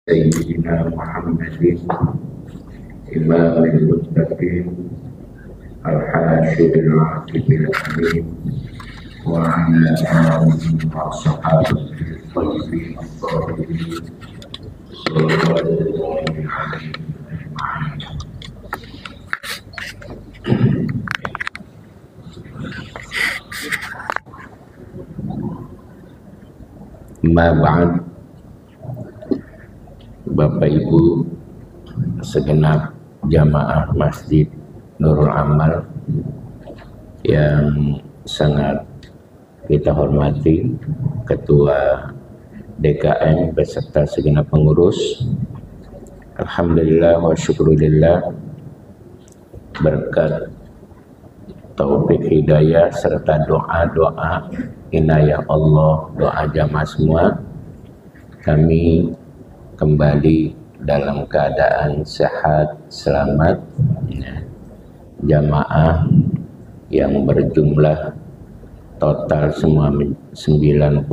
سيدنا محمد إمام المتقين الحاشر العاقب الأمين وعلى آله وصحابه الطيبين الطاهرين صلوات الله عليهم أجمعين. Ma ba'd, Bapak Ibu segenap jamaah Masjid Nurul Amal yang sangat kita hormati, Ketua DKM beserta segenap pengurus. Alhamdulillah wa syukurillah, berkat taufik hidayah serta doa-doa inayah Allah, doa jamaah semua, kami kembali dalam keadaan sehat, selamat. Jamaah yang berjumlah total semua 99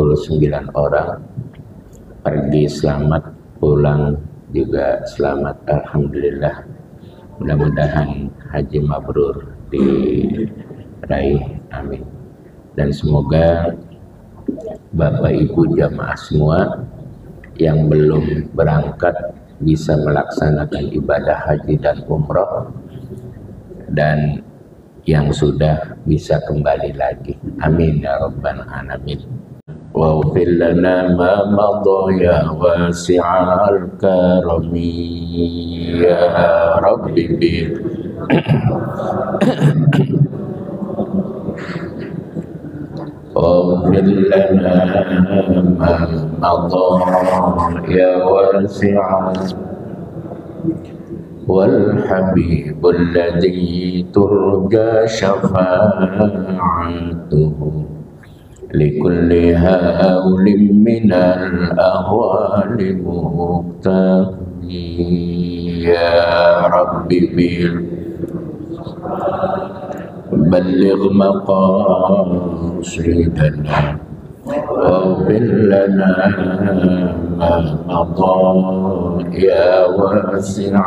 orang pergi selamat, pulang juga selamat, alhamdulillah. Mudah-mudahan haji mabrur diraih, amin. Dan semoga Bapak Ibu jamaah semua yang belum berangkat bisa melaksanakan ibadah haji dan umroh, dan yang sudah bisa kembali lagi, amin ya rabbal alamin. Waghfir lana ma madha ya wasi'al karami ya rabbi bil واغفر لنا ما مضى يا واسع والحبيب الذي ترجى شفاعته لكل هول من الأهوال مقتدي يا ربي بلغ مقاصدنا واغفر لنا ما مضى يا واسع.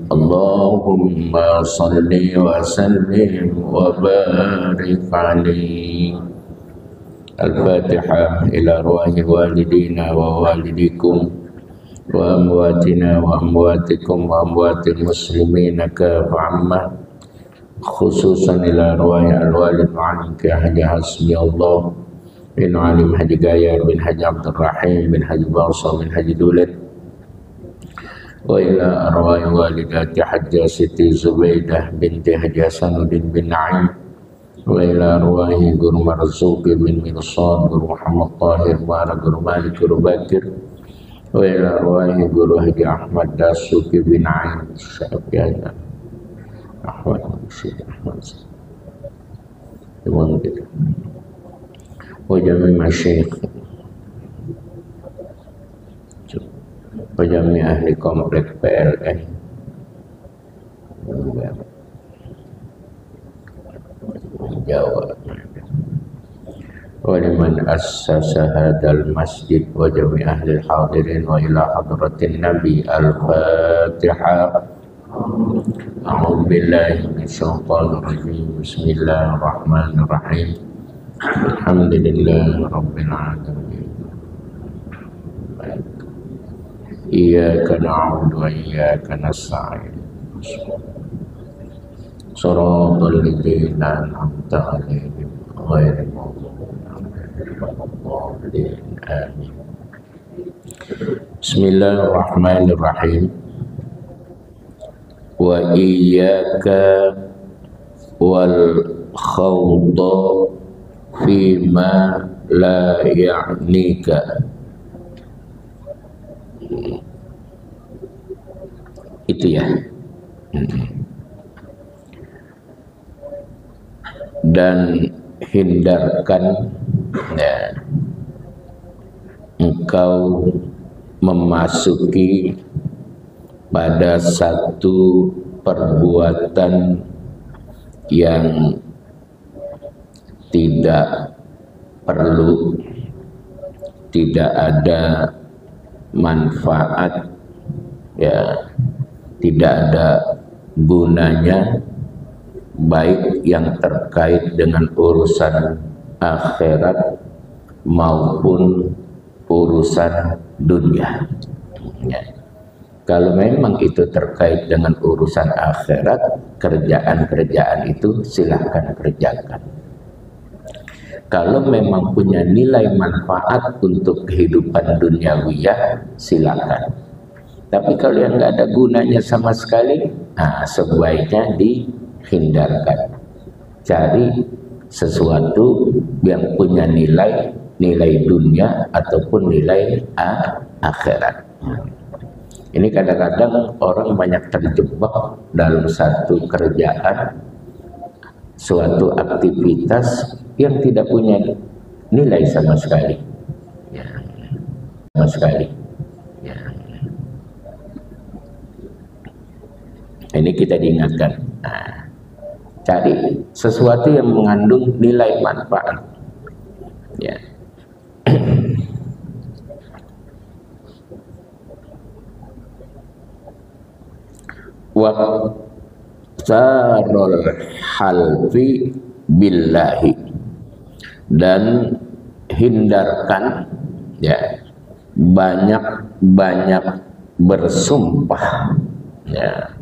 اللهم صل وسلم وبارك عليه. الفاتحة إلى أرواح والدينا ووالديكم وأمواتنا وأمواتكم وأموات المسلمين كافة عامة، خصوصا إلى أرواح الوالد وعلم كحاج حسبي الله بن علي حاج جاير بن حاج عبد الرحيم بن حاج باصة بن حاج دولت، وإلى أرواح والدات حاج سيدي زبيدة بنت حاج حسن بن نعيم، وإلى أرواح guru مرزوق بن مرصاد guru محمد طاهر وعلى guru مالك guru باكر، وإلى أرواح guru حاج أحمد داسوقي بن عين الشافعي أحمد الشيخ أحمد وجميع مشايخ وجميع أهل komplek PLN Jawa, ولمن أسس هذا المسجد وجميع أهل الحاضرين وإلى حضرة النبي. الفاتحة. أعوذ بالله من الشيطان الرجيم. بسم الله الرحمن الرحيم. الحمد لله رب العالمين. إياك نعبد وإياك نستعين. صراط الذين أنعمت عليهم غير المغضوب آمين. بسم الله الرحمن الرحيم. وإياك والخوض فيما لا يعنيك. Itu ya. Dan hindarkan ya, engkau memasuki pada satu perbuatan yang tidak perlu, tidak ada manfaat, ya tidak ada gunanya, baik yang terkait dengan urusan akhirat maupun urusan dunia. Ya. Kalau memang itu terkait dengan urusan akhirat, kerjaan-kerjaan itu silahkan kerjakan. Kalau memang punya nilai manfaat untuk kehidupan duniawiyah, silakan. Tapi kalau yang nggak ada gunanya sama sekali, nah sebaiknya dihindarkan. Cari sesuatu yang punya nilai dunia ataupun nilai akhirat. Ini kadang-kadang orang banyak terjebak dalam satu kerjaan, suatu aktivitas yang tidak punya nilai sama sekali, ya, sama sekali. Ya. Ini kita diingatkan. Nah, cari sesuatu yang mengandung nilai manfaat. Ya. Waqtarul halfi billahi, dan hindarkan ya banyak bersumpah ya,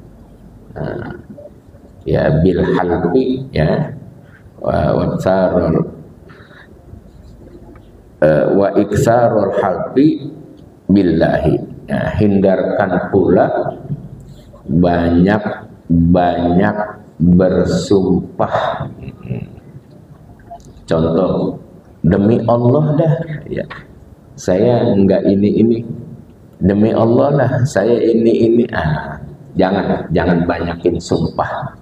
ya bil halfi ya, wa iksarul halfi billahi ya, hindarkan pula banyak bersumpah. Contoh, demi Allah dah ya, saya enggak ini, demi Allah lah saya ini. Jangan banyakin sumpah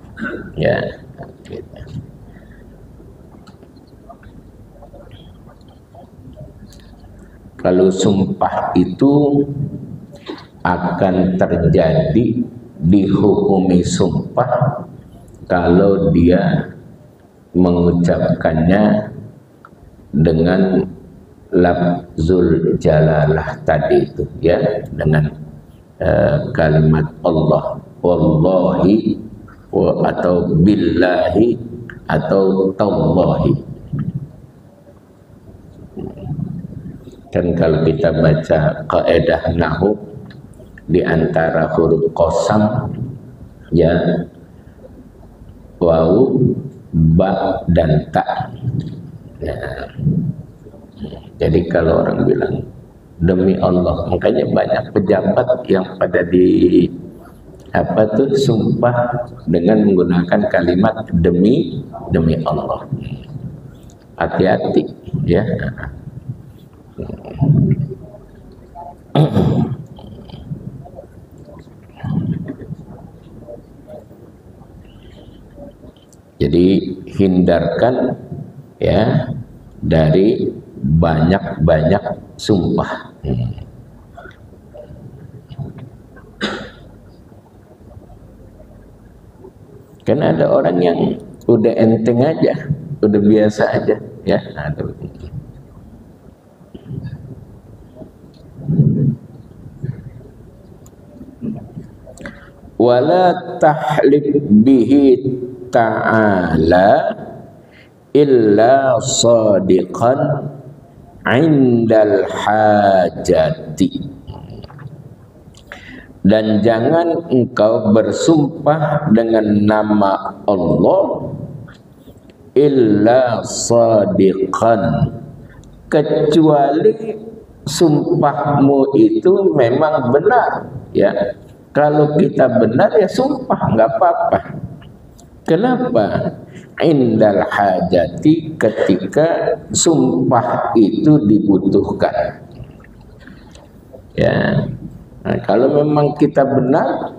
ya gitu. Kalau sumpah itu akan terjadi, dihukumi sumpah kalau dia mengucapkannya dengan lafzul jalalah tadi itu ya, dengan kalimat Allah, wallahi atau billahi atau tallahi. Dan kalau kita baca kaidah nahwu, di antara huruf qasam ya waw, ba dan ta ya. Jadi kalau orang bilang demi Allah, makanya banyak pejabat yang pada di sumpah dengan menggunakan kalimat demi Allah. Hati-hati ya. Jadi hindarkan ya dari banyak sumpah. Karena ada orang yang udah enteng aja, udah biasa aja ya. Wala tahlib bihi ta'ala illa sadiqan indal hajati, dan jangan engkau bersumpah dengan nama Allah illa sadiqan, kecuali sumpahmu itu memang benar ya. Kalau kita benar ya sumpah, nggak apa-apa. Kenapa? Indal hajati, ketika sumpah itu dibutuhkan. Ya, nah, kalau memang kita benar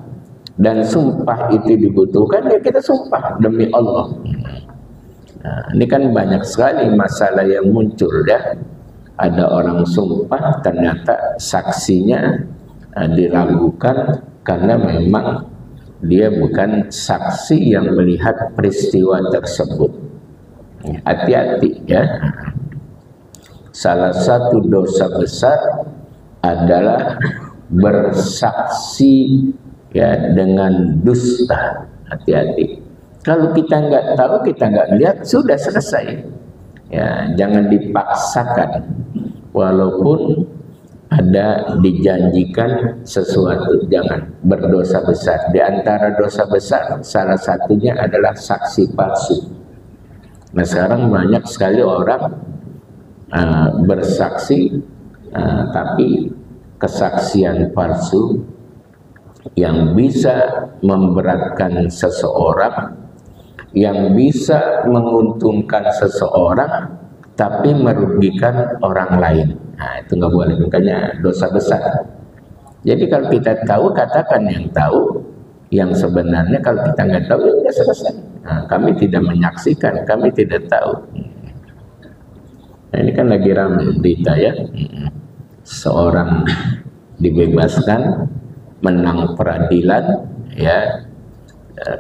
dan sumpah itu dibutuhkan, ya kita sumpah demi Allah. Nah, ini kan banyak sekali masalah yang muncul ya. Ada orang sumpah, ternyata saksinya diragukan karena memang dia bukan saksi yang melihat peristiwa tersebut. Hati-hati ya. Salah satu dosa besar adalah bersaksi ya dengan dusta. Hati-hati. Kalau kita nggak tahu, kita nggak lihat, sudah selesai. Ya, jangan dipaksakan. Walaupun ada dijanjikan sesuatu, jangan berdosa besar. Di antara dosa besar, salah satunya adalah saksi palsu. Nah, sekarang banyak sekali orang bersaksi, tapi kesaksian palsu yang bisa memberatkan seseorang, yang bisa menguntungkan seseorang, tapi merugikan orang lain. Nah, itu nggak boleh, makanya dosa besar. Jadi kalau kita tahu, katakan yang tahu. Yang sebenarnya kalau kita nggak tahu, ya sudah selesai. Nah, kami tidak menyaksikan, kami tidak tahu. Nah, ini kan lagi ramai berita ya, seorang dibebaskan, menang peradilan, ya,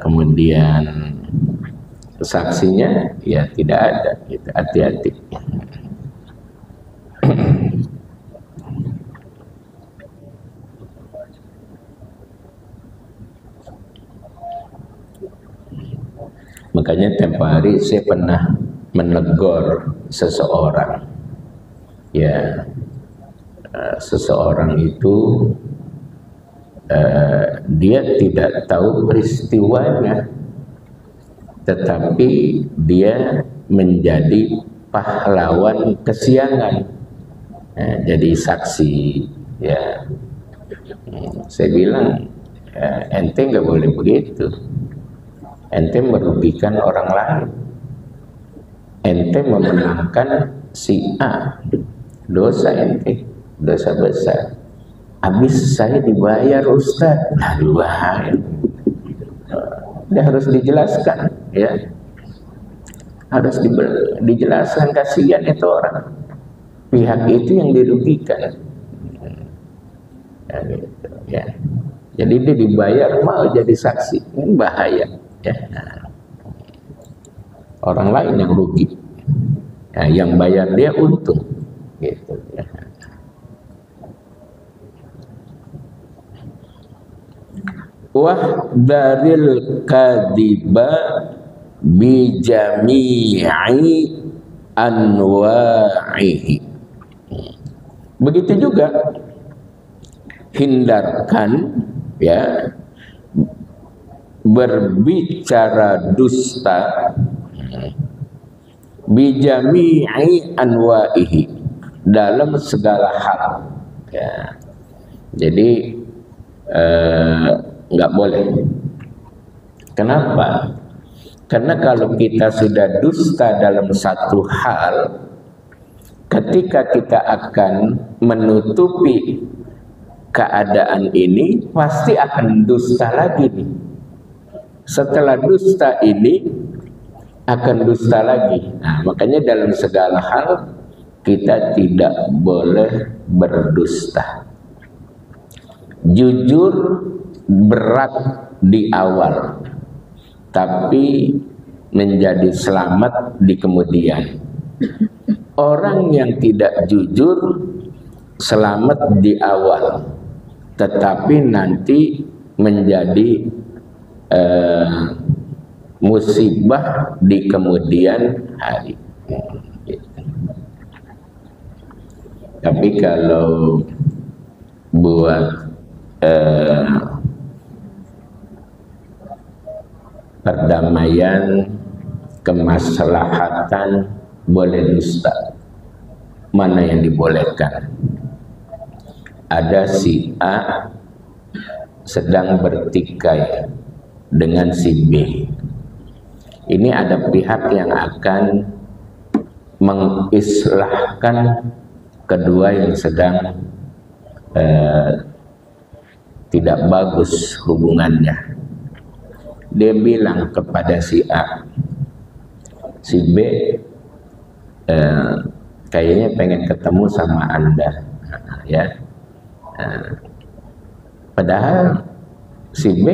kemudian saksinya ya tidak ada. Gitu. Hati-hati. Makanya tempo hari saya pernah menegur seseorang, ya, seseorang itu dia tidak tahu peristiwanya, tetapi dia menjadi pahlawan kesiangan, jadi saksi, ya. Saya bilang, ente nggak boleh begitu. Ente merugikan orang lain. Ente memenangkan si A. Dosa ente, dosa besar. Habis saya dibayar Ustaz. Lalu bahaya. Dia harus dijelaskan, ya. Harus dijelaskan, kasihan itu orang. Pihak itu yang dirugikan. Ya, gitu, ya. Jadi dia dibayar mau jadi saksi. Ini bahaya. Ya. Orang lain yang rugi, ya, yang bayar dia untung, gitu. Ya. Wahdaril kadiba bijami'i anwa'ihi. Begitu juga hindarkan, ya, berbicara dusta bijami'i anwa'ihi, dalam segala hal, ya. Jadi nggak boleh. Kenapa? Karena kalau kita sudah dusta dalam satu hal, ketika kita akan menutupi keadaan ini, pasti akan dusta lagi nih. Setelah dusta ini akan dusta lagi. Nah, makanya dalam segala hal kita tidak boleh berdusta. Jujur berat di awal, tapi menjadi selamat di kemudian. Orang yang tidak jujur selamat di awal, tetapi nanti menjadi musibah di kemudian hari. Tapi kalau buat perdamaian, kemaslahatan, boleh dusta. Mana yang dibolehkan? Ada si A sedang bertikai dengan si B. Ini ada pihak yang akan mengislahkan kedua yang sedang tidak bagus hubungannya. Dia bilang kepada si A, si B kayaknya pengen ketemu sama Anda, ya. Padahal si B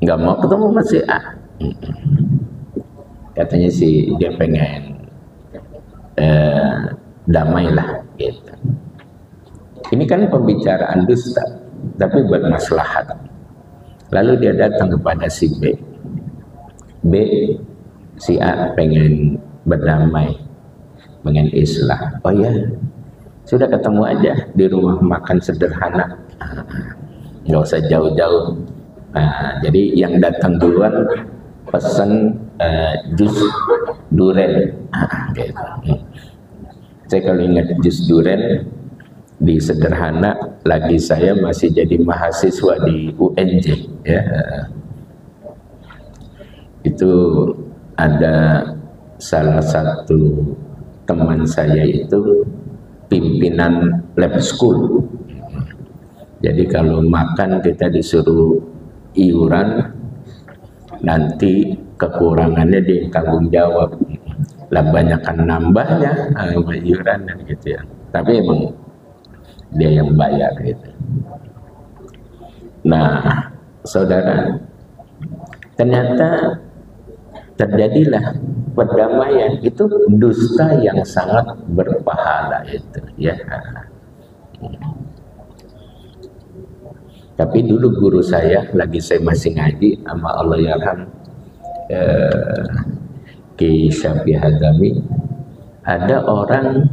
nggak mau ketemu sama si A. Katanya dia pengen damai lah, gitu. Ini kan pembicaraan dusta, tapi buat maslahat. Lalu dia datang kepada si B. B, si A pengen berdamai, pengen islah. Oh ya, sudah ketemu aja di rumah makan sederhana, nggak usah jauh-jauh. Nah, jadi yang datang duluan pesan jus duren. Gitu. Saya kalau ingat jus duren di sederhana, lagi saya masih jadi mahasiswa di UNJ, ya. Itu ada salah satu teman saya itu pimpinan lab school. Jadi kalau makan kita disuruh iuran, nanti kekurangannya dia tanggung jawab. Lah banyakkan nambahnya iuran dan gitu ya. Tapi emang dia yang bayar gitu. Nah, saudara, ternyata terjadilah perdamaian. Itu dusta yang sangat berpahala itu, ya. Tapi dulu guru saya, lagi saya masih ngaji sama Allah yarham, Ki Syafi Hadami, ada orang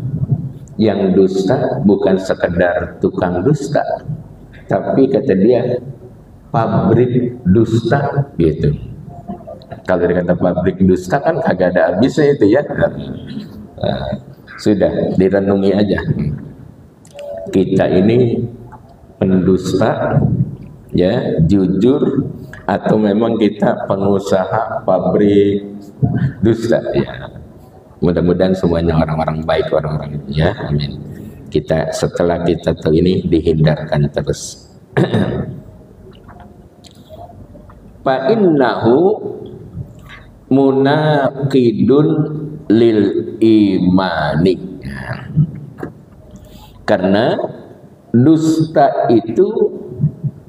yang dusta bukan sekedar tukang dusta, tapi kata dia pabrik dusta gitu. Kalau dikata pabrik dusta kan kagak ada habisnya itu ya. Sudah direnungi aja. Kita ini pendusta, ya, jujur, atau memang kita pengusaha pabrik dusta, ya. Mudah-mudahan semuanya orang-orang baik, orang-orang, ya, amin. Kita setelah kita tahu ini dihindarkan terus. Fa innahu munaqidun lil imani. Karena dusta itu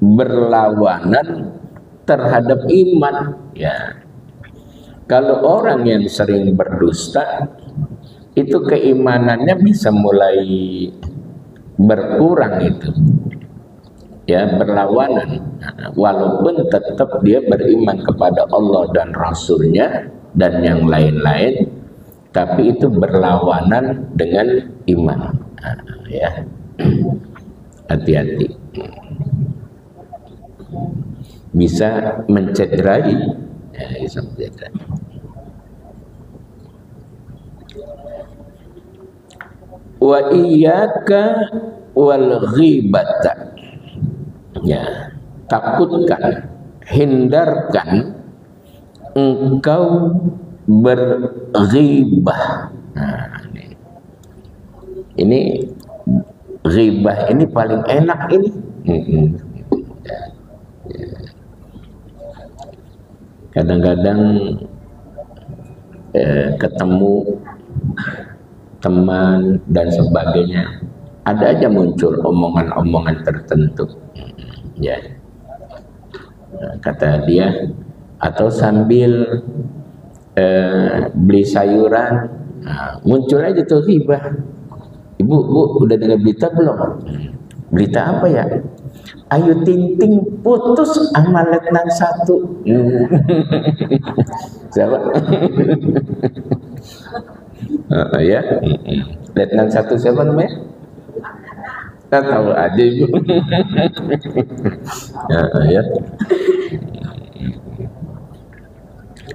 berlawanan terhadap iman, ya. Kalau orang yang sering berdusta, itu keimanannya bisa mulai berkurang itu, ya, berlawanan. Walaupun tetap dia beriman kepada Allah dan Rasulnya dan yang lain-lain, tapi itu berlawanan dengan iman, ya. Hati-hati, bisa mencederai, ya, bisa mencederai. Wa iyyaka wal ghibata, ya, takutkan, hindarkan engkau berghibah. Nah, ini ghibah ini paling enak ini. Kadang-kadang ketemu teman dan sebagainya, ada aja muncul omongan-omongan tertentu, ya. Kata dia, atau sambil beli sayuran, muncul aja tuh ghibah. Ibu, udah dengar berita belum? Berita apa ya? Ayu Ting Ting putus sama Letnan 1. Siapa? Ya, Letnan 1 siapa namanya? Tak tahu aja ibu. Ya.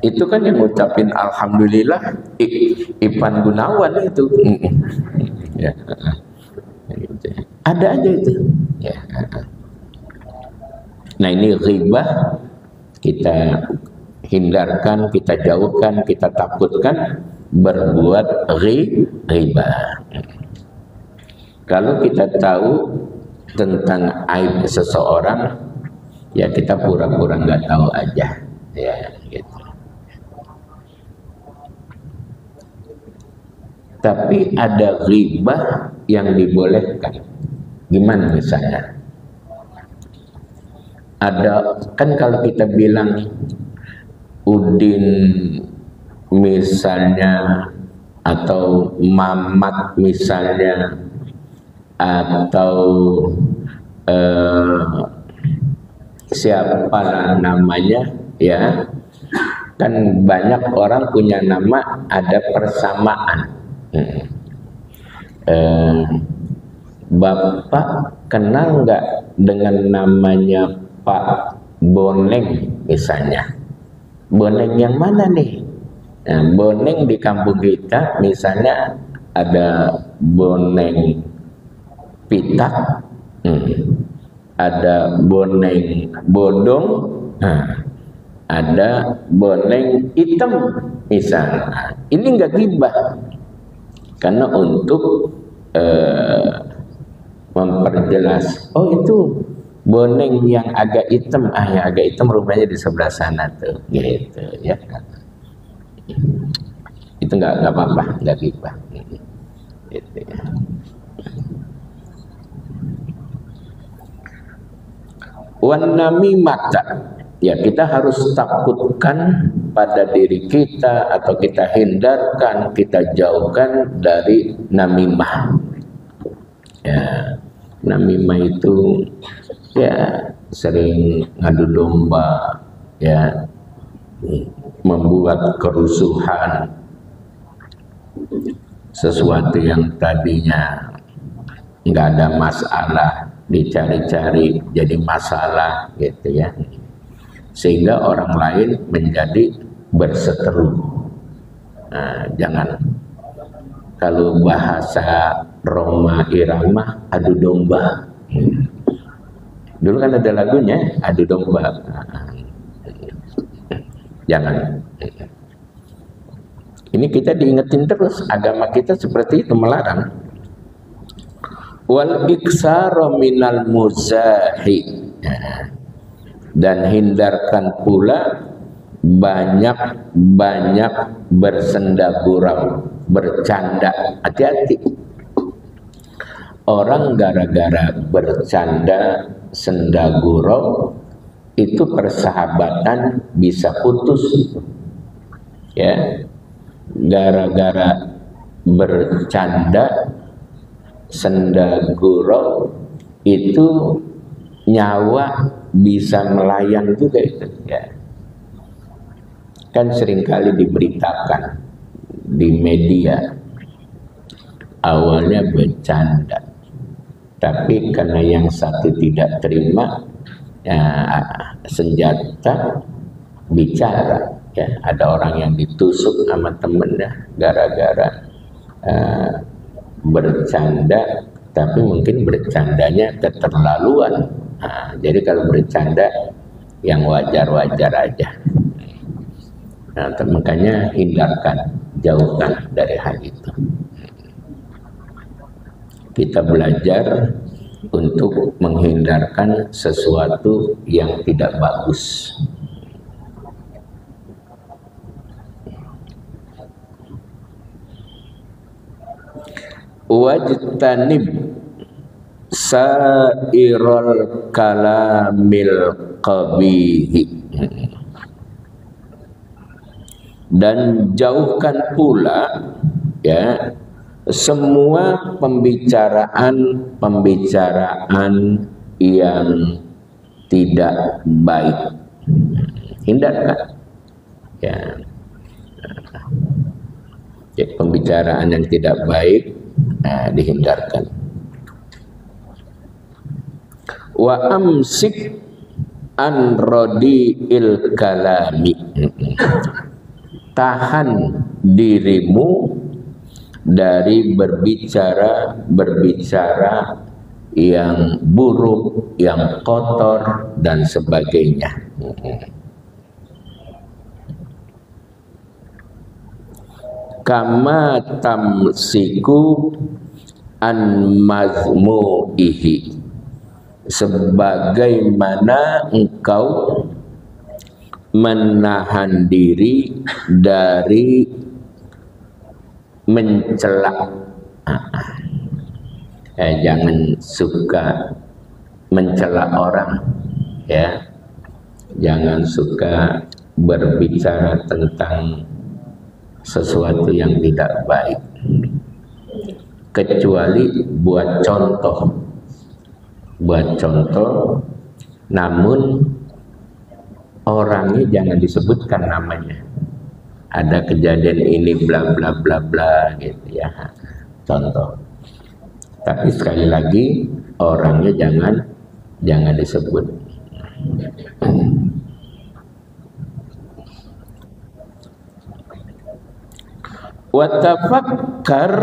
Itu kan yang ngucapin alhamdulillah Ipan Gunawan itu. Ya. Ada aja itu. Ya. Nah, ini ghibah kita hindarkan, kita jauhkan, kita takutkan berbuat ghibah. Kalau kita tahu tentang aib seseorang, ya kita pura-pura nggak tahu aja, ya gitu. Tapi ada ghibah yang dibolehkan. Gimana misalnya? Ada kan kalau kita bilang Udin misalnya atau Mamat misalnya atau siapa namanya, ya kan banyak orang punya nama ada persamaan. Bapak kenal nggak dengan namanya Pak Boneng misalnya? Boneng yang mana nih? Nah, boneng di kampung kita misalnya ada boneng pitak, ada boneng bodong, ada boneng hitam misalnya. Ini nggak gibah, karena untuk memperjelas, oh itu boneng yang agak hitam, yang agak hitam rumahnya di sebelah sana tuh, gitu ya. Itu nggak apa-apa, nggak gibah, gitu ya. Wan namimata, ya kita harus takutkan pada diri kita atau kita hindarkan, kita jauhkan dari namimah. Ya, namimah itu ya sering ngadu domba, ya membuat kerusuhan, sesuatu yang tadinya nggak ada masalah dicari-cari jadi masalah, gitu ya, sehingga orang lain menjadi berseteru. Nah, jangan, kalau bahasa Roma Irama, adu domba. Dulu kan ada lagunya, adu domba. Jangan. Ini kita diingetin terus, agama kita seperti itu, melarang. Wal iksara minal muzahi, dan hindarkan pula banyak-banyak bersenda gurau, bercanda. Hati-hati, orang gara-gara bercanda senda gurau itu persahabatan bisa putus, ya. Gara-gara bercanda senda gurau itu nyawa bisa melayang juga itu, ya. Kan seringkali diberitakan di media, awalnya bercanda, tapi karena yang satu tidak terima, ya, senjata bicara, ya. Ada orang yang ditusuk sama temennya gara-gara bercanda, tapi mungkin bercandanya keterlaluan. Nah, jadi kalau bercanda yang wajar-wajar aja. Nah, makanya hindarkan, jauhkan dari hal itu. Kita belajar untuk menghindarkan sesuatu yang tidak bagus. Wajtanib sairul kalamil qabihi, dan jauhkan pula, ya, semua pembicaraan yang tidak baik. Hindarkan, ya. Jadi pembicaraan yang tidak baik, dihindarkan. Wa amsik an radiil kalami, tahan dirimu dari berbicara yang buruk, yang kotor dan sebagainya. Kama tamsiku an mazmu'ihi, sebagaimana engkau menahan diri dari mencela. Jangan suka mencela orang, ya. Jangan suka berbicara tentang sesuatu yang tidak baik. kecuali buat contoh, namun orangnya jangan disebutkan namanya. Ada kejadian ini bla bla bla bla gitu ya, contoh. Tapi sekali lagi orangnya jangan disebut. Wa tafakkar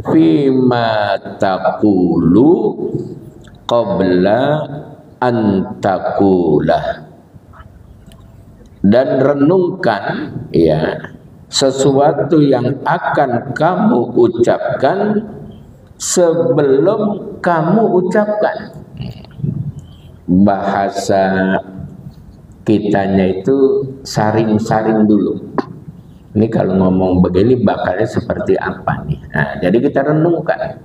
fima taqulu qabla an taqulah, dan renungkan ya sesuatu yang akan kamu ucapkan sebelum kamu ucapkan. Bahasa kitanya itu saring-saring dulu. Ini kalau ngomong begini bakalnya seperti apa nih? Nah, jadi kita renungkan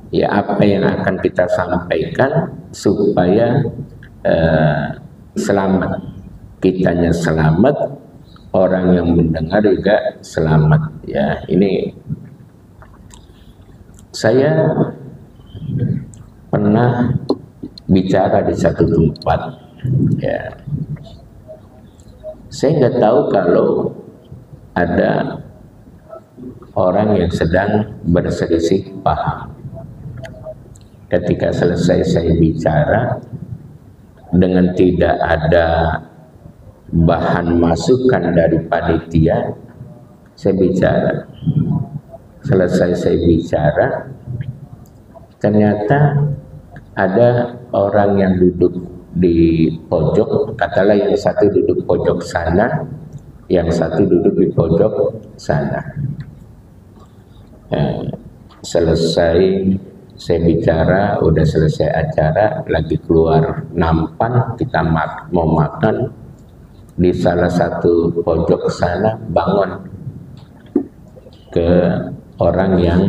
ya apa yang akan kita sampaikan supaya selamat. Kitanya selamat, orang yang mendengar juga selamat. Ya, ini saya pernah bicara di satu tempat. Ya, saya nggak tahu kalau ada orang yang sedang berselisih paham. Ketika selesai saya bicara, dengan tidak ada bahan masukan dari panitia, saya bicara. Selesai saya bicara, ternyata ada orang yang duduk di pojok, katalah yang satu duduk pojok sana, yang satu duduk di pojok sana. Selesai saya bicara, udah selesai acara, lagi keluar nampan, kita mau makan. Di salah satu pojok sana bangun ke orang yang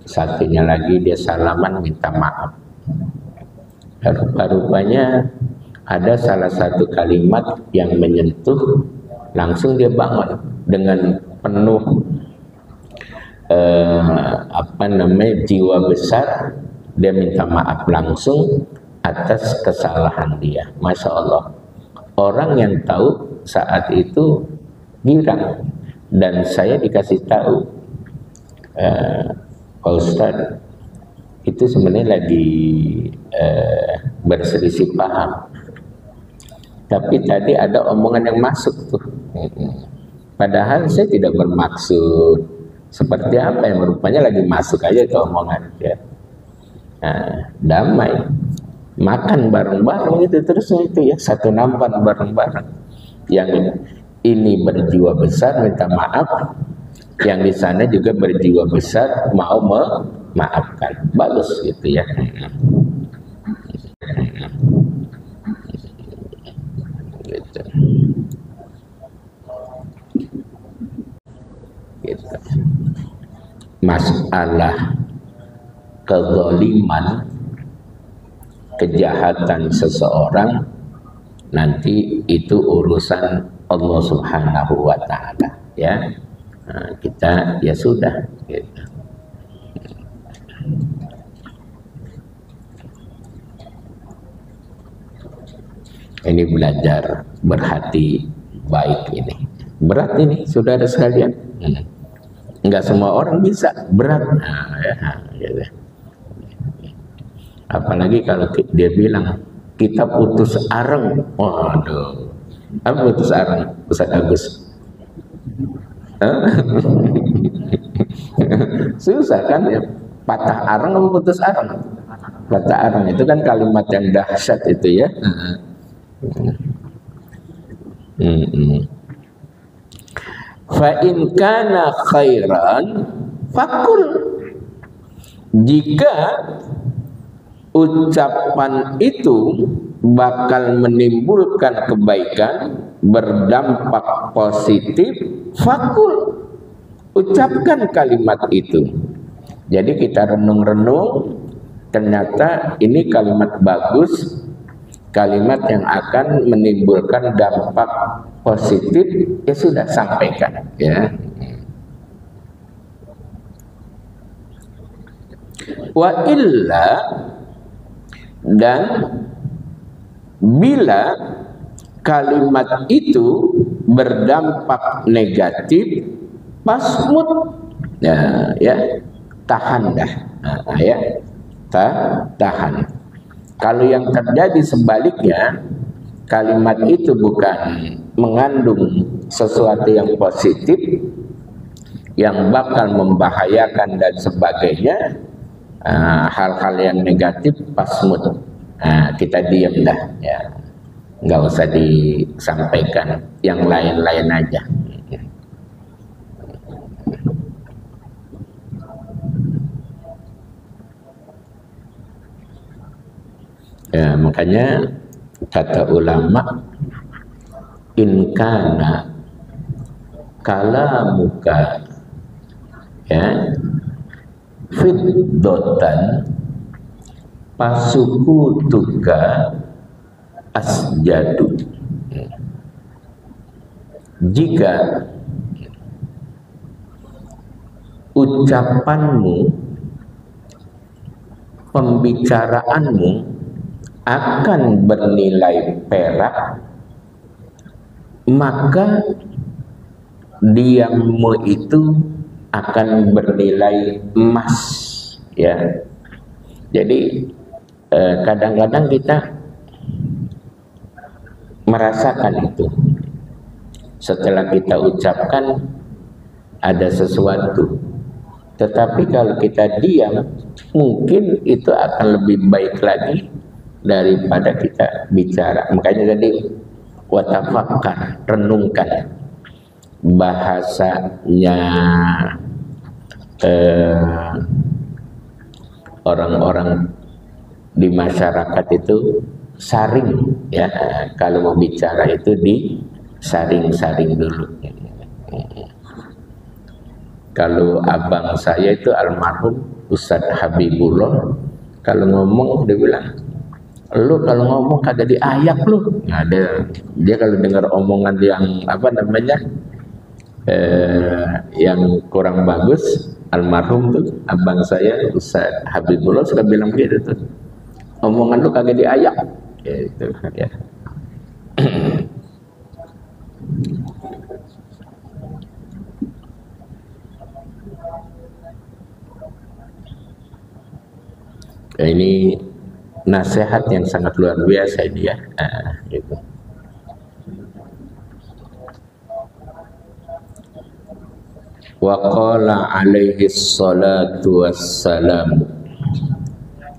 satunya lagi, dia salaman minta maaf. Rupanya ada salah satu kalimat yang menyentuh, langsung dia bangun dengan penuh jiwa besar, dia minta maaf langsung atas kesalahan dia. Masya Allah, orang yang tahu saat itu girang, dan saya dikasih tahu, Pak Ustadz itu sebenarnya lagi berselisih paham, tapi tadi ada omongan yang masuk tuh, padahal saya tidak bermaksud seperti apa, yang rupanya lagi masuk aja ke omongan ya. Nah, damai, makan bareng-bareng itu terus itu ya, satu nampan bareng-bareng. Yang ini berjiwa besar minta maaf, yang di sana juga berjiwa besar mau memaafkan. Bagus gitu ya. Gitu. Gitu. Masalah kezaliman, kejahatan seseorang, nanti itu urusan Allah Subhanahu wa Ta'ala ya. Nah, kita ya sudah gitu. Ini belajar berhati baik ini. Berat ini, saudara sekalian. Enggak semua orang bisa, berat. Nah, ya, gitu. Apalagi kalau dia bilang kita putus areng. Waduh. Apa putus areng, Ustaz Agus? Susah kan ya, patah areng apa putus areng? Patah areng itu kan kalimat yang dahsyat itu ya. Fa in kana khairan fakul, jika ucapan itu bakal menimbulkan kebaikan, berdampak positif, fakul, ucapkan kalimat itu. Jadi kita renung-renung, ternyata ini kalimat bagus, kalimat yang akan menimbulkan dampak positif, ya sudah sampaikan ya. Wa illa, dan bila kalimat itu berdampak negatif, fasmut, ya tahan dah, ya tahan. Kalau yang terjadi sebaliknya, kalimat itu bukan mengandung sesuatu yang positif, yang bakal membahayakan dan sebagainya, hal-hal yang negatif, fasmut, kita diam dah, ya, nggak usah disampaikan, yang lain-lain aja. Ya, makanya kata ulama, in kana kalamuka, ya, fiddatan pasukutuka asjadu. Jika ucapanmu, pembicaraanmu akan bernilai perak, maka diammu itu akan bernilai emas, ya. Jadi kadang-kadang kita merasakan itu, setelah kita ucapkan ada sesuatu, tetapi kalau kita diam, mungkin itu akan lebih baik lagi daripada kita bicara. Makanya tadi watafakkar, renungkan bahasanya orang-orang di masyarakat itu saring, ya, kalau mau bicara itu disaring-saring dulu. Kalau abang saya itu almarhum Ustadz Habibullah, kalau ngomong dia bilang, lu kalau ngomong kagak diayak lu. Nah, dia kalau dengar omongan yang apa namanya yang kurang bagus, almarhum tuh abang saya Ustaz Habibullah suka bilang begitu tuh, omongan lu kagak diayak, gitu, ya. Ini nasihat yang sangat luar biasa ini, ya. Gitu. Wa qala alaihi salatu wassalam,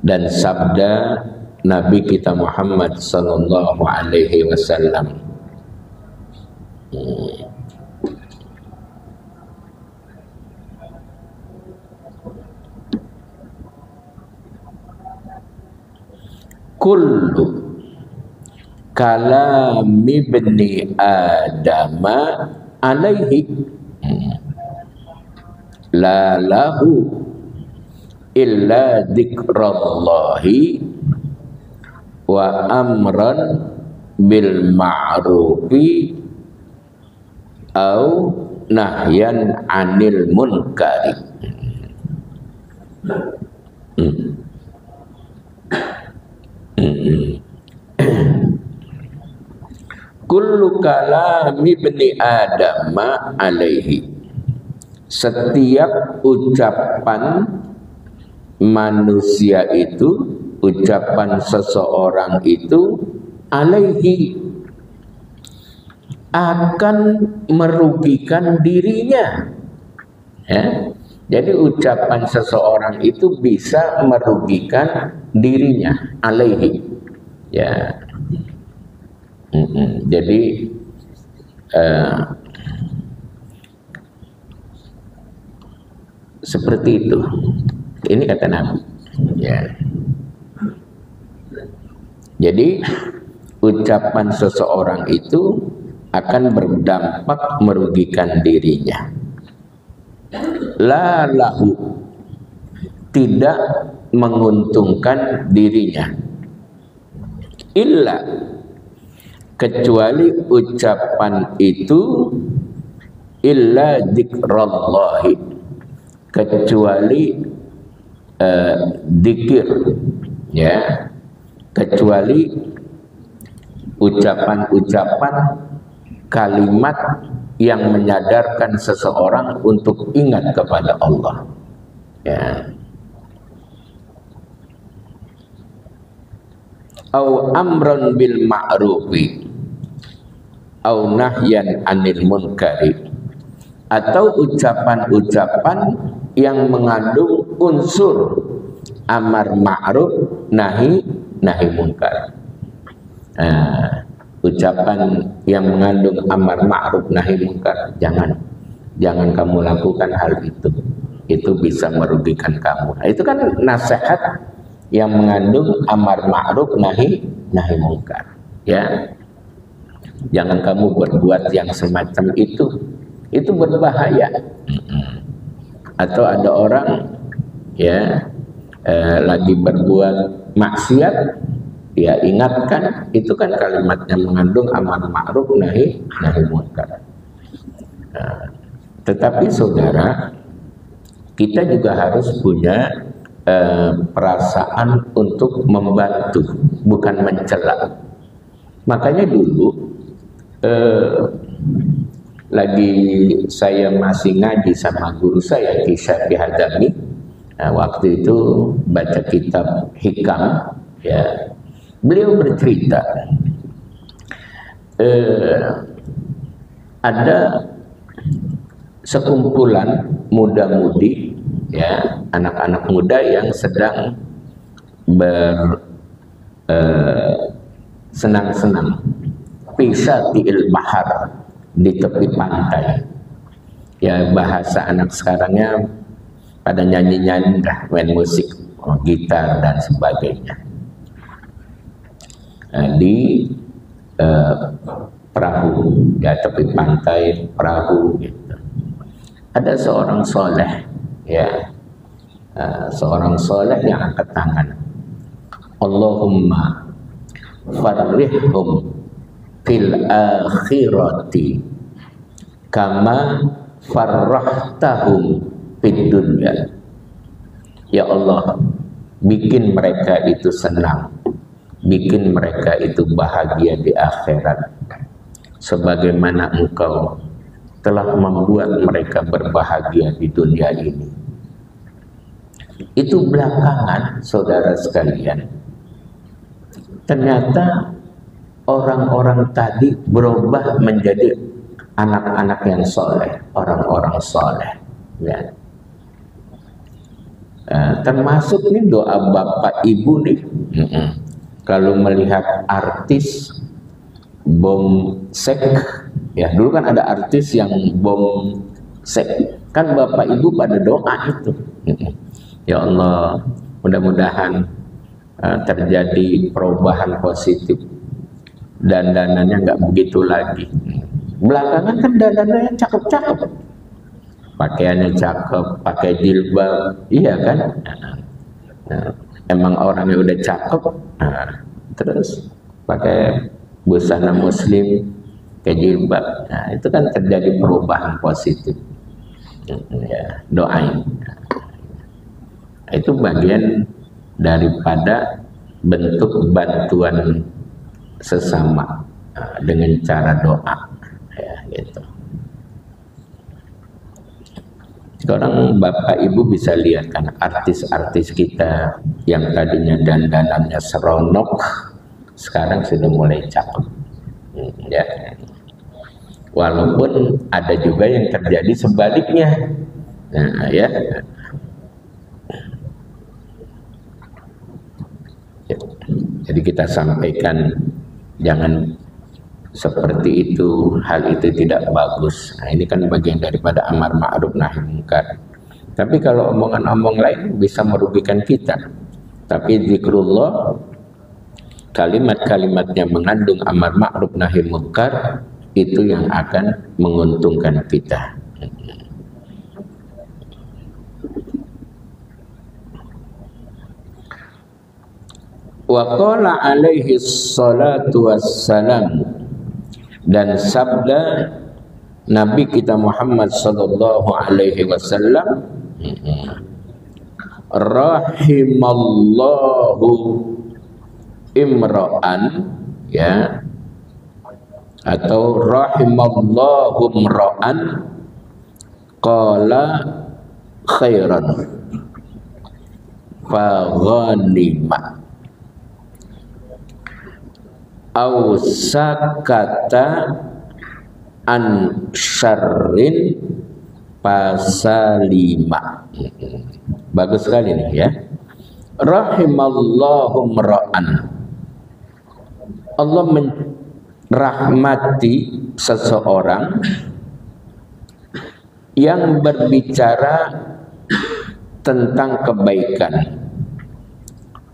dan sabda Nabi kita Muhammad sallallahu alaihi wasallam, kullu kalami ibni adama alaihi la lahu illa dzikrallahi wa amran bil ma'rufi au nahyan anil munkari. Kullu kalami ibni adama alaihi, setiap ucapan manusia itu, ucapan seseorang itu, alaihi, akan merugikan dirinya, ya. Jadi ucapan seseorang itu bisa merugikan dirinya, alaihi, ya. Jadi seperti itu. Ini kata Nabi, ya. Jadi ucapan seseorang itu akan berdampak merugikan dirinya. La lahu, tidak menguntungkan dirinya. Illa, kecuali ucapan itu, illa dzikrallahi, kecuali dzikir, ya, kecuali ucapan-ucapan kalimat yang menyadarkan seseorang untuk ingat kepada Allah, ya. Au amran bil ma'rufi au nahyan anil munkari, atau ucapan-ucapan yang mengandung unsur amar ma'ruf nahi munkar. Ucapan yang mengandung amar ma'ruf nahi munkar, jangan kamu lakukan hal itu bisa merugikan kamu. Nah, itu kan nasihat yang mengandung amar ma'ruf nahi munkar, ya. Jangan kamu berbuat yang semacam itu berbahaya. Atau ada orang, ya, lagi berbuat maksiat, ya ingatkan, itu kan kalimatnya mengandung amar ma'ruf nahi munkar. Tetapi saudara, kita juga harus punya perasaan untuk membantu, bukan mencela. Makanya dulu lagi saya masih ngaji sama guru saya Ki Syafi Hadami, waktu itu baca kitab Hikam, ya, beliau bercerita ada sekumpulan muda-mudi, ya, anak-anak muda yang sedang senang-senang pisatiil bahar, di tepi pantai. Ya, bahasa anak sekarangnya pada nyanyi-nyanyi dah, main musik, gitar dan sebagainya. Di perahu, ya, tepi pantai, perahu gitu. Ada seorang soleh, ya, seorang soleh yang angkat tangan, Allahumma farrihhum fil akhirati kama farrahtahum fid dunya. Ya Allah, bikin mereka itu senang, bikin mereka itu bahagia di akhirat, sebagaimana Engkau telah membuat mereka berbahagia di dunia ini. Itu belakangan, saudara sekalian, ternyata orang-orang tadi berubah menjadi anak-anak yang soleh, orang-orang soleh, ya. Termasuk nih doa bapak ibu nih. Kalau melihat artis bom sek, ya, dulu kan ada artis yang bom sek, kan bapak ibu pada doa itu. Ya Allah, mudah-mudahan terjadi perubahan positif, dan dananya nggak begitu lagi. Belakangan kan dananya cakep-cakep, pakaiannya cakep, pakai jilbab, iya kan? Nah, emang orangnya udah cakep, terus pakai busana muslim, pakai jilbab, nah, itu kan terjadi perubahan positif. Ya, doain. Itu bagian daripada bentuk bantuan sesama dengan cara doa, ya, gitu. Sekarang bapak ibu bisa lihat kan artis-artis kita yang tadinya dandanannya seronok, sekarang sudah mulai cakep, ya. Walaupun ada juga yang terjadi sebaliknya, nah, ya. Jadi kita sampaikan jangan seperti itu, hal itu tidak bagus. Nah, ini kan bagian daripada amar ma'ruf nahi munkar. Tapi kalau omongan-omong lain bisa merugikan kita. Tapi zikrullah, kalimat-kalimatnya mengandung amar ma'ruf nahi munkar, itu yang akan menguntungkan kita. Wa qala alaihi salatu wassalam, dan sabda Nabi kita Muhammad sallallahu alaihi wasallam, rahimallahu imra'an, ya, atau rahimallahu imra'an qala khairan fa ghanima au sakata an syarrin pasalima. Bagus sekali nih ya. Rahimallahu imra'an, Allah merahmati seseorang yang berbicara tentang kebaikan,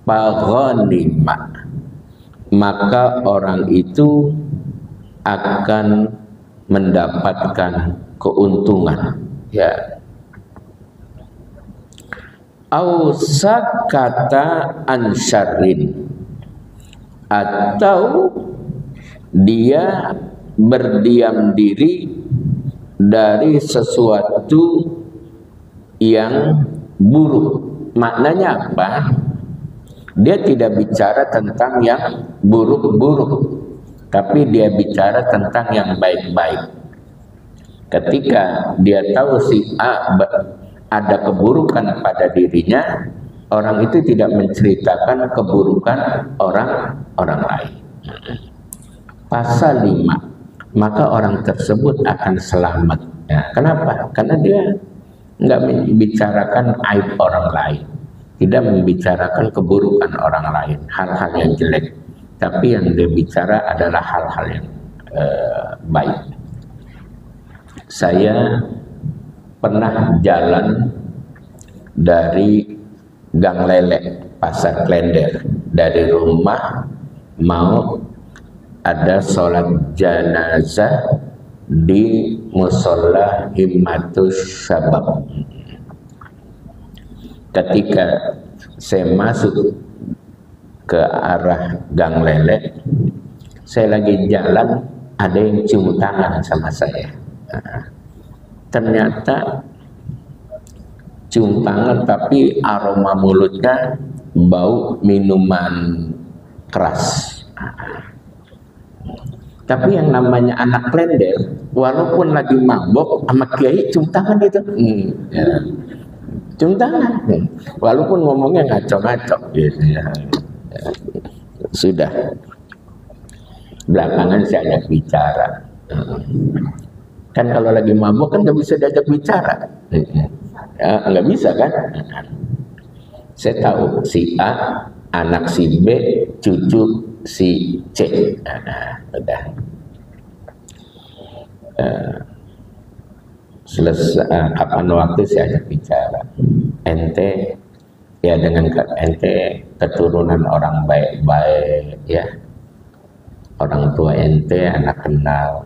faghanima, maka orang itu akan mendapatkan keuntungan, ya. Au sakata an syarrin, atau dia berdiam diri dari sesuatu yang buruk. Maknanya apa? Dia tidak bicara tentang yang buruk-buruk, tapi dia bicara tentang yang baik-baik. Ketika dia tahu si A ada keburukan pada dirinya, orang itu tidak menceritakan keburukan orang lain. Pasal 5, maka orang tersebut akan selamat. Ya, kenapa? Karena dia nggak membicarakan aib orang lain, tidak membicarakan keburukan orang lain, hal-hal yang jelek, tapi yang dia bicara adalah hal-hal yang baik. Saya pernah jalan dari Gang Lele, Pasar Klender, dari rumah mau ada sholat jenazah di Musola Himmatus Syabab. Ketika saya masuk ke arah Gang Lele, saya lagi jalan, ada yang cium tangan sama saya. Ternyata cium tangan tapi aroma mulutnya bau minuman keras. Tapi yang namanya anak klender, walaupun lagi mabok sama kiai cium tangan gitu, ya. Cium tangan, walaupun ngomongnya ngaco-ngaco gitu ya. Sudah, belakangan saya ajak bicara. Kan kalau lagi mabuk kan nggak bisa diajak bicara, ya, nggak bisa kan? Saya tahu si A anak si B, cucu si C. Udah. Selesai kapan waktu saya ajak bicara. Ente ya, dengan ente keturunan orang baik-baik ya. Orang tua ente anak kenal,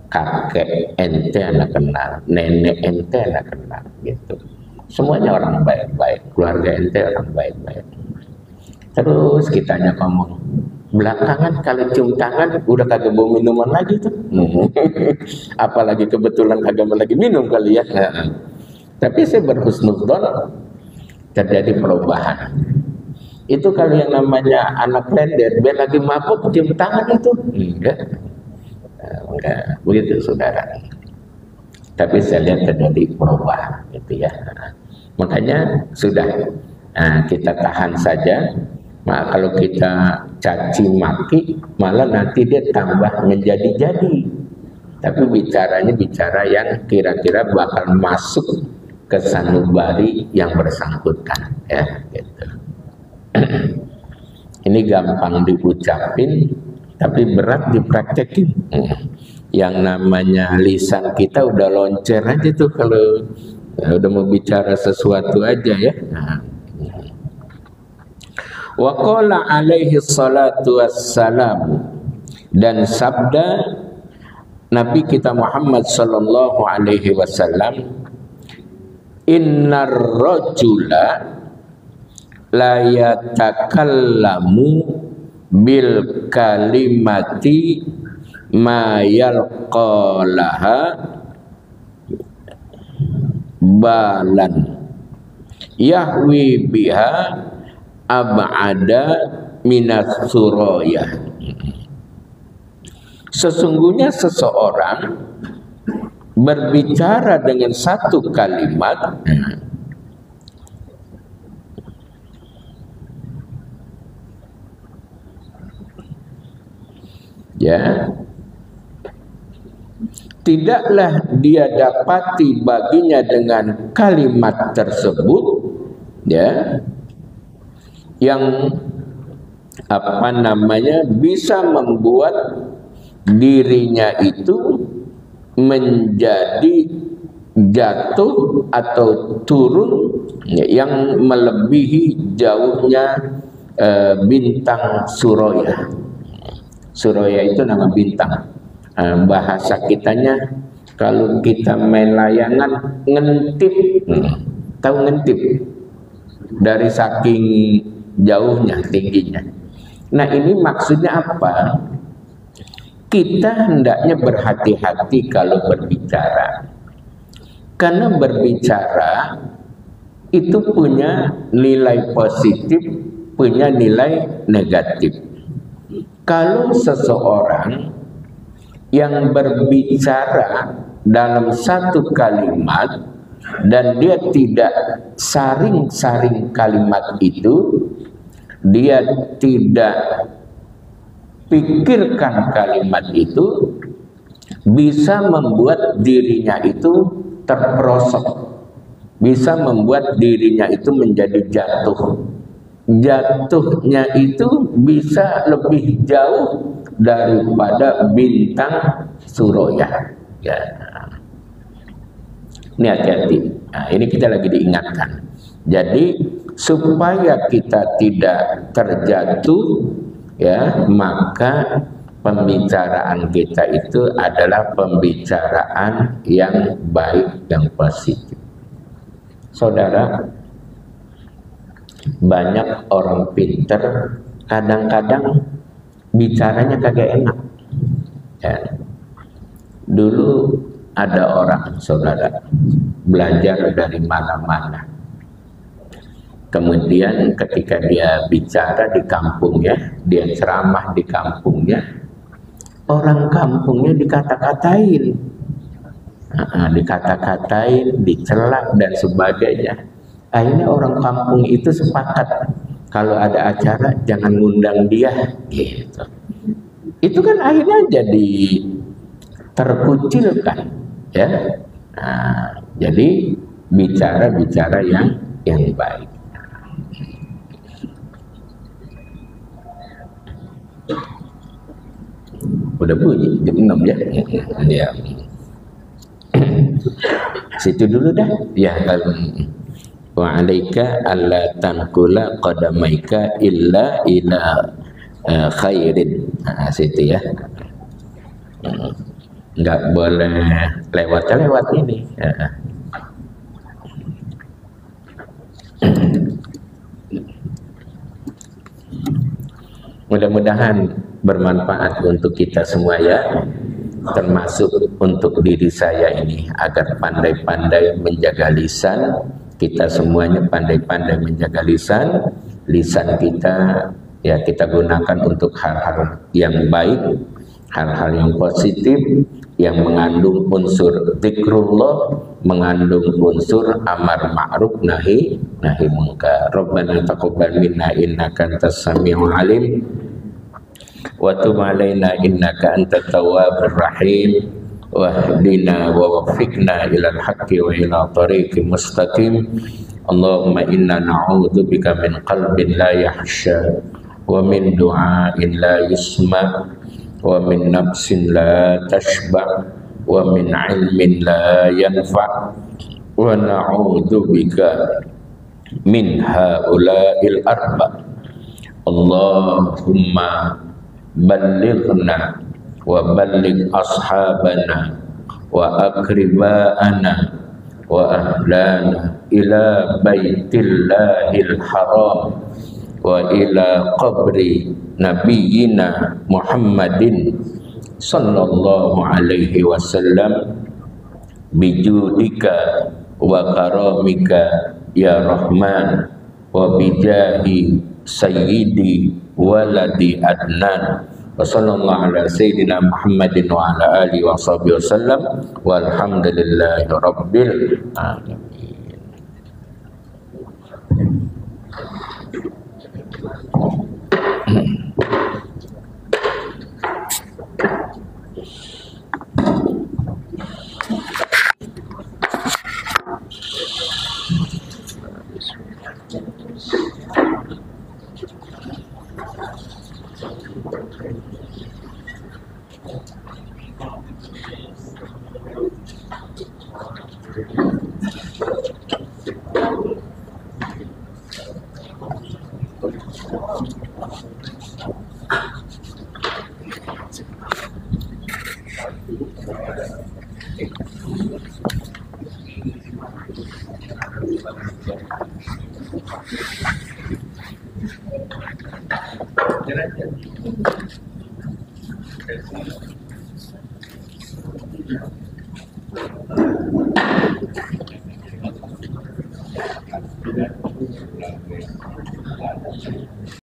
kakek ente anak kenal, nenek ente anak kenal gitu. Semuanya orang baik-baik, keluarga ente orang baik-baik. Terus kitanya ngomong, belakangan kalau cium tangan udah kagak bawa minuman lagi tuh. Apalagi kebetulan kagak lagi minum kali ya. Tapi saya berhusnudzon terjadi perubahan. Itu kalau yang namanya anak klender, biar lagi mabuk cium tangan itu enggak begitu saudara. Tapi saya lihat terjadi perubahan gitu ya. Makanya sudah, kita tahan saja. Nah, kalau kita caci maki, malah nanti dia tambah menjadi-jadi. Tapi bicaranya bicara yang kira-kira bakal masuk ke sanubari yang bersangkutan, ya gitu. Ini gampang diucapin, tapi berat dipraktekin. Yang namanya lisan kita udah loncer aja tuh kalau udah mau bicara sesuatu aja ya. Wa qala alaihi salatu wassalam, dan sabda Nabi kita Muhammad sallallahu alaihi wasallam, innar rajula la yatakallamu bil kalimati ma yalqalaha balan yahwi biha ab'ada minas suraya. Sesungguhnya seseorang berbicara dengan satu kalimat ya, tidaklah dia dapati baginya dengan kalimat tersebut ya, yang apa namanya bisa membuat dirinya itu menjadi jatuh atau turun yang melebihi jauhnya bintang Suraya. Suraya itu nama bintang. Bahasa kitanya kalau kita main layangan ngintip, tahu ngintip dari saking jauhnya, tingginya. Nah, ini maksudnya apa? Kita hendaknya berhati-hati kalau berbicara, karena berbicara itu punya nilai positif, punya nilai negatif. Kalau seseorang yang berbicara dalam satu kalimat dan dia tidak saring-saring kalimat itu, dia tidak pikirkan kalimat itu, bisa membuat dirinya itu terperosok, bisa membuat dirinya itu menjadi jatuh. Jatuhnya itu bisa lebih jauh daripada bintang Suraya ya. Ini hati-hati. Nah, ini kita lagi diingatkan. Jadi supaya kita tidak terjatuh ya, maka pembicaraan kita itu adalah pembicaraan yang baik, yang positif. Saudara, banyak orang pinter kadang-kadang bicaranya kagak enak ya. Dulu ada orang, saudara, belajar dari mana-mana. Kemudian ketika dia bicara di kampungnya, dia ceramah di kampungnya, orang kampungnya dikata-katain, dicela dan sebagainya. Akhirnya orang kampung itu sepakat kalau ada acara jangan ngundang dia, gitu. Itu kan akhirnya jadi terkucilkan, ya. Nah, jadi bicara yang baik. Udah bunyi jam 6 ya. Ya. Situ dulu dah. Ya, kalau wa alaika alla tanqula qadamaika illa ila khairin. Nah, situ ya. Enggak boleh lewat ini. Mudah-mudahan bermanfaat untuk kita semua ya, termasuk untuk diri saya ini, agar pandai-pandai menjaga lisan. Kita semuanya pandai-pandai menjaga lisan. Lisan kita ya kita gunakan untuk hal-hal yang baik, hal-hal yang positif, yang mengandung unsur zikrullah, mengandung unsur amar ma'ruf nahi munkar. Rabbana taqabbal minna innaka antas samiul alim wa tub alaina innaka antat tawwabur rahim wahdina wa waffiqna ilal haqqi wa ila tariqim mustaqim. Allahumma inna na'udzubika min qalbin la yahsha wa min du'ain la yusma wa min nafsin la tashba wa min ilmin la yanfa wa na'udzubika min haula'il arba. Allahumma ballighna wa balligh ashabana wa aqribana wa ahlana ila baitillahil haram wa ila qabri nabiyyina Muhammadin sallallahu alaihi wasallam bijudika wa karamika ya Rahman wa bijahi sayyidi waladi Adnan wa sallallahu ala sayyidina Muhammadin wa ala alihi wa sahbihi wasallam walhamdulillahi rabbil